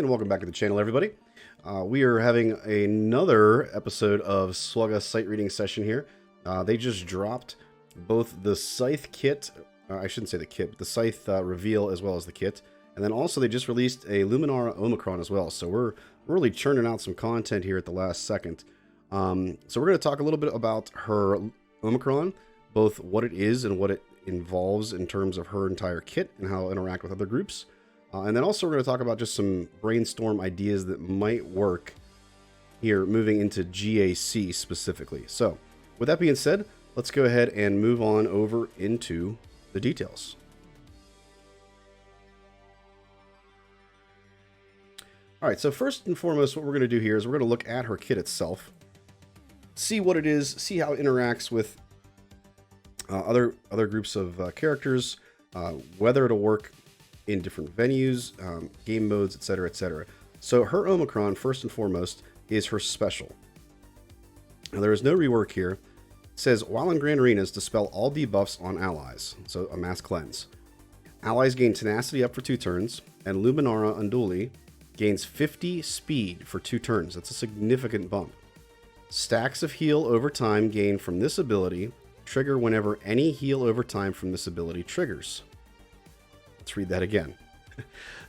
And welcome back to the channel, everybody. We are having another episode of SWGOH sight reading session here. They just dropped both the Scythe kit, I shouldn't say the kit, but the Scythe reveal as well as the kit. And then also they just released a Luminara Omicron as well. So we're really churning out some content here at the last second. So we're going to talk a little bit about her Omicron, both what it is and what it involves in terms of her entire kit and how it'll interact with other groups. And then also we're going to talk about just some brainstorm ideas that might work here moving into GAC specifically. So with that being said, let's go ahead and move on over into the details. All right, so first and foremost, what we're going to do here is we're going to look at her kit itself, see what it is, see how it interacts with other groups of characters, whether it'll work in different venues, game modes, etc., etc. So her Omicron, first and foremost, is her special. Now there is no rework here. It says, while in Grand Arenas, dispel all debuffs on allies. So a mass cleanse. Allies gain tenacity up for 2 turns, and Luminara Unduli gains 50 speed for 2 turns. That's a significant bump. Stacks of heal over time gained from this ability trigger whenever any heal over time from this ability triggers. Let's read that again.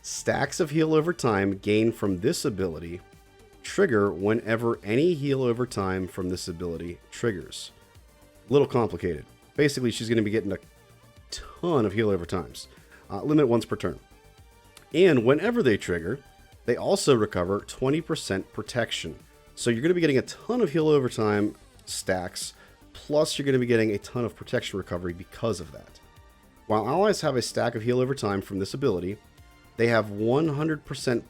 Stacks of heal over time gained from this ability trigger whenever any heal over time from this ability triggers. A little complicated. Basically, she's going to be getting a ton of heal over times. Limit once per turn. And whenever they trigger, they also recover 20% protection. So you're going to be getting a ton of heal over time stacks, plus you're going to be getting a ton of protection recovery because of that. While allies have a stack of heal over time from this ability, they have 100%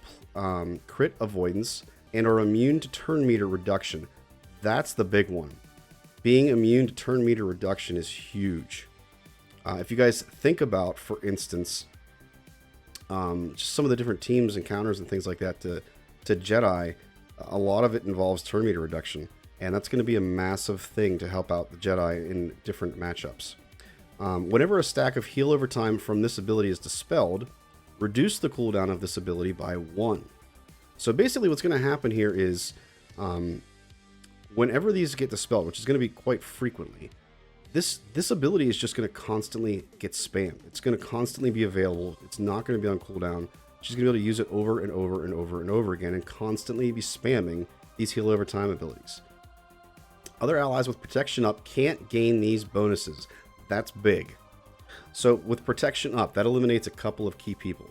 crit avoidance and are immune to turn meter reduction. That's the big one. Being immune to turn meter reduction is huge. If you guys think about, for instance, just some of the different teams, encounters, and things like that to Jedi, a lot of it involves turn meter reduction, and that's going to be a massive thing to help out the Jedi in different matchups. Whenever a stack of heal over time from this ability is dispelled, reduce the cooldown of this ability by 1. So basically what's going to happen here is whenever these get dispelled, which is going to be quite frequently, this ability is just going to constantly get spammed. It's going to constantly be available. It's not going to be on cooldown. She's going to be able to use it over and over and over and over again and constantly be spamming these heal over time abilities. Other allies with protection up can't gain these bonuses. That's big. So with protection up, that eliminates a couple of key people.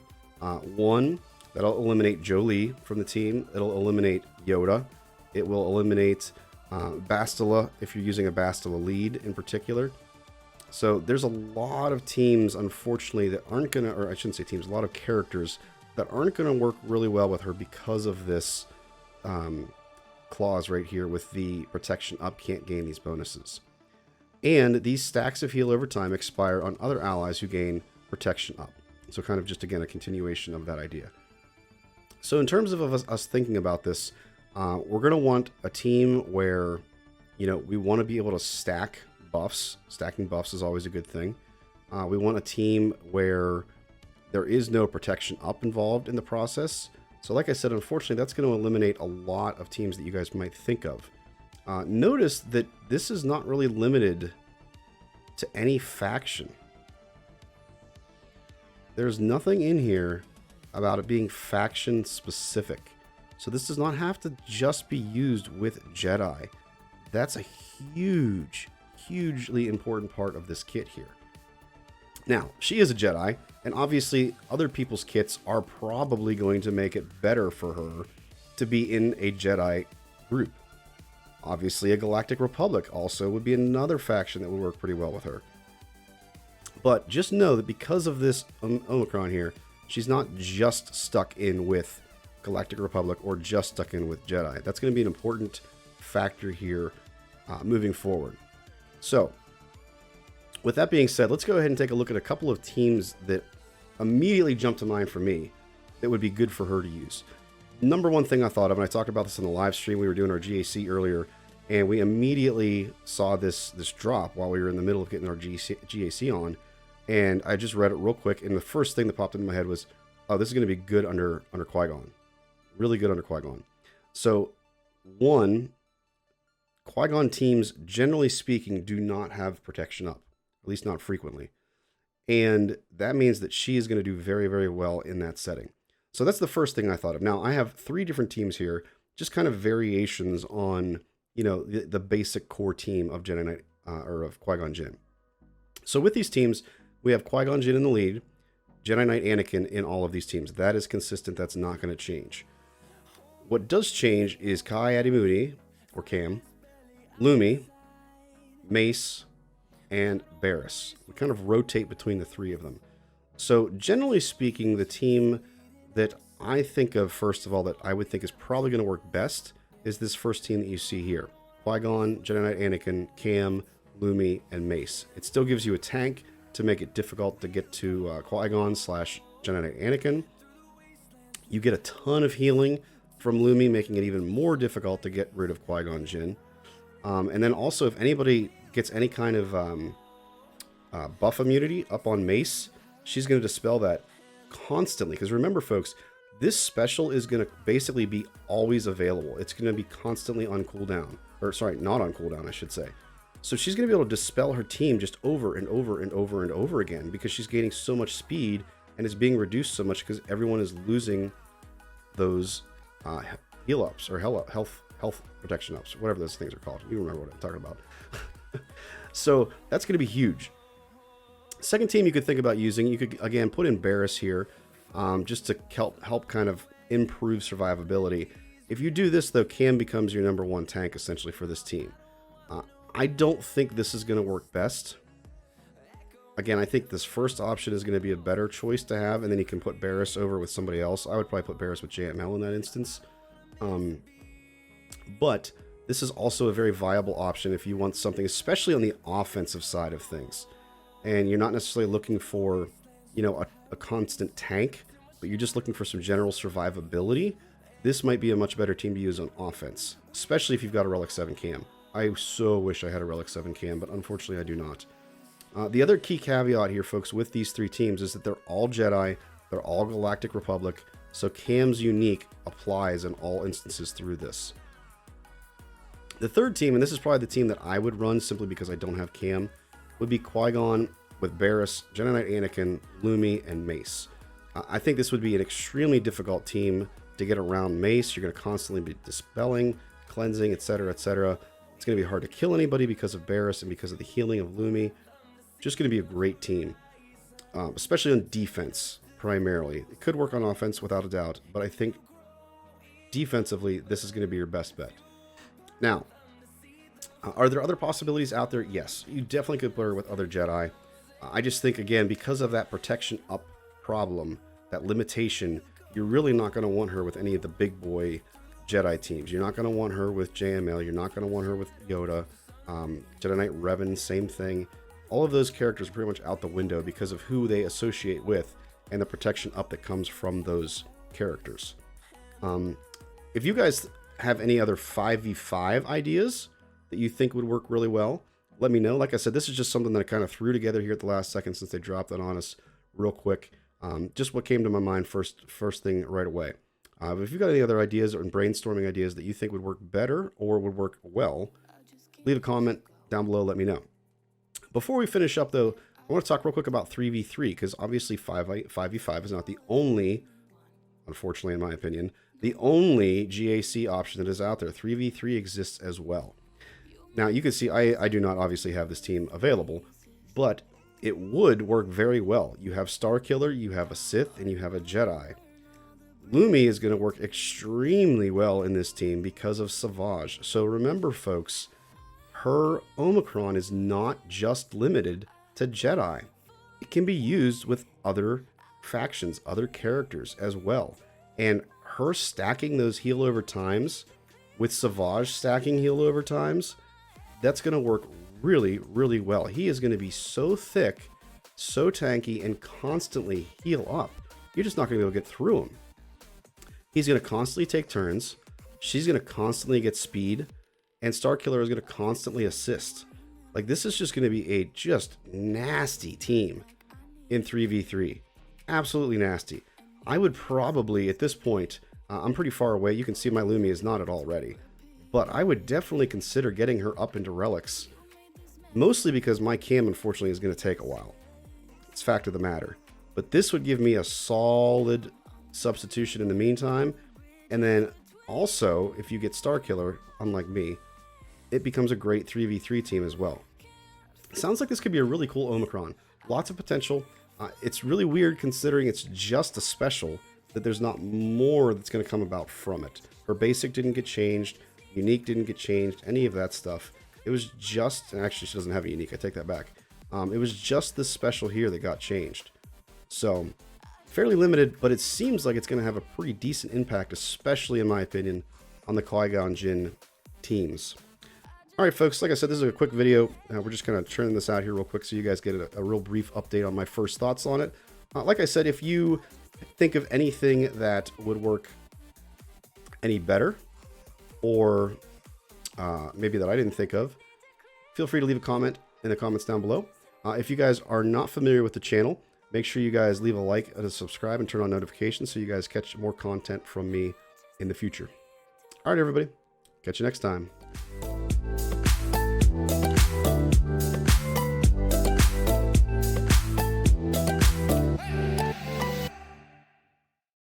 One, that'll eliminate Jolie from the team. It'll eliminate Yoda. It will eliminate Bastila if you're using a Bastila lead in particular. So there's a lot of teams, unfortunately, that aren't going to, or I shouldn't say teams, a lot of characters that aren't going to work really well with her because of this clause right here with the protection up can't gain these bonuses. And these stacks of heal over time expire on other allies who gain protection up. So kind of just, again, a continuation of that idea. So in terms of us thinking about this, we're going to want a team where, you know, we want to be able to stack buffs. Stacking buffs is always a good thing. We want a team where there is no protection up involved in the process. So like I said, unfortunately, that's going to eliminate a lot of teams that you guys might think of. Notice that this is not really limited to any faction. There's nothing in here about it being faction specific. So this does not have to just be used with Jedi. That's a hugely important part of this kit here. Now, she is a Jedi, and obviously other people's kits are probably going to make it better for her to be in a Jedi group. Obviously, a Galactic Republic also would be another faction that would work pretty well with her. But just know that because of this Omicron here, she's not just stuck in with Galactic Republic or just stuck in with Jedi. That's going to be an important factor here moving forward. So, with that being said, let's go ahead and take a look at a couple of teams that immediately jump to mind for me that would be good for her to use. Number one thing I thought of, and I talked about this in the live stream, we were doing our GAC earlier, and we immediately saw this drop while we were in the middle of getting our GAC on, and I just read it real quick, and the first thing that popped into my head was, oh, this is going to be good under Qui-Gon. Really good under Qui-Gon. So, one, Qui-Gon teams, generally speaking, do not have protection up, at least not frequently. And that means that she is going to do very, very well in that setting. So that's the first thing I thought of. Now, I have 3 different teams here, just kind of variations on, you know, the basic core team of Jedi Knight, or of Qui-Gon Jinn. So with these teams, we have Qui-Gon Jinn in the lead, Jedi Knight Anakin in all of these teams. That is consistent. That's not going to change. What does change is Kai Adimudi, or Cam, Lumi, Mace, and Barriss. We kind of rotate between the 3 of them. So generally speaking, the team that I think of, first of all, that I would think is probably going to work best is this first team that you see here. Qui-Gon, Jedi Knight Anakin, Cam, Lumi, and Mace. It still gives you a tank to make it difficult to get to Qui-Gon / Jedi Knight Anakin. You get a ton of healing from Lumi, making it even more difficult to get rid of Qui-Gon Jinn. And then also, if anybody gets any kind of buff immunity up on Mace, she's going to dispel that constantly. Because remember, folks, this special is going to basically be always available. It's going to be constantly on cooldown. Or, sorry, not on cooldown, I should say. So she's going to be able to dispel her team just over and over and over and over again, because she's gaining so much speed and is being reduced so much because everyone is losing those heal ups or health protection ups, whatever those things are called. You remember what I'm talking about. So that's going to be huge. Second team you could think about using, you could again put in Barriss here, just to help kind of improve survivability. If you do this though, Cam becomes your number 1 tank essentially for this team. I don't think this is going to work best. Again, I think this first option is going to be a better choice to have, and then you can put Barriss over with somebody else. I would probably put Barriss with JML in that instance. But this is also a very viable option if you want something, especially on the offensive side of things. And you're not necessarily looking for, you know, a constant tank, but you're just looking for some general survivability. This might be a much better team to use on offense, especially if you've got a Relic 7 Cam. I so wish I had a Relic 7 Cam, but unfortunately I do not. The other key caveat here, folks, with these 3 teams is that they're all Jedi, they're all Galactic Republic, so Cam's unique applies in all instances through this. The third team, and this is probably the team that I would run simply because I don't have Cam, would be Qui-Gon with Barriss, Jedi Knight Anakin, Lumi, and Mace. I think this would be an extremely difficult team to get around Mace. You're going to constantly be dispelling, cleansing, etc., etc. It's going to be hard to kill anybody because of Barriss and because of the healing of Lumi. Just going to be a great team, especially on defense, primarily. It could work on offense without a doubt, but I think defensively, this is going to be your best bet. Now, are there other possibilities out there? Yes, you definitely could pair with other Jedi. I just think, again, because of that protection up problem, that limitation, you're really not going to want her with any of the big boy Jedi teams. You're not going to want her with JML. You're not going to want her with Yoda. Jedi Knight Revan, same thing. All of those characters are pretty much out the window because of who they associate with and the protection up that comes from those characters. If you guys have any other 5v5 ideas that you think would work really well, let me know. Like I said, this is just something that I kind of threw together here at the last second since they dropped that on us real quick. Just what came to my mind first thing right away. If you've got any other ideas or brainstorming ideas that you think would work better or would work well, leave a comment down below, let me know. Before we finish up though, I want to talk real quick about 3v3, because obviously 5v5 is not the only, unfortunately in my opinion, the only GAC option that is out there. 3v3 exists as well. Now you can see I do not obviously have this team available, but it would work very well. You have Starkiller, you have a Sith, and you have a Jedi. Lumi is going to work extremely well in this team because of Savage. So remember, folks, her Omicron is not just limited to Jedi. It can be used with other factions, other characters as well. And her stacking those heal over times with Savage stacking heal over times, that's going to work really, really well. He is going to be so thick, so tanky, and constantly heal up. You're just not going to be able to get through him. He's going to constantly take turns. She's going to constantly get speed. And Starkiller is going to constantly assist. Like, this is just going to be a just nasty team in 3v3. Absolutely nasty. I would probably, at this point, I'm pretty far away. You can see my Lumi is not at all ready. But I would definitely consider getting her up into relics. Mostly because my cam, unfortunately, is going to take a while. It's fact of the matter. But this would give me a solid substitution in the meantime. And then also, if you get Starkiller, unlike me, it becomes a great 3v3 team as well. Sounds like this could be a really cool Omicron. Lots of potential. It's really weird considering it's just a special that there's not more that's going to come about from it. Her basic didn't get changed. Unique didn't get changed. Any of that stuff. It was just... Actually, she doesn't have a unique. I take that back. It was just this special here that got changed. So, fairly limited, but it seems like it's going to have a pretty decent impact, especially in my opinion, on the Qui-Gon Jinn teams. Alright folks, like I said, this is a quick video. We're just kind of churning this out here real quick so you guys get a real brief update on my first thoughts on it. Like I said, if you think of anything that would work any better, or maybe that I didn't think of, feel free to leave a comment in the comments down below. If you guys are not familiar with the channel, make sure you guys leave a like and a subscribe and turn on notifications so you guys catch more content from me in the future. Alright everybody, catch you next time.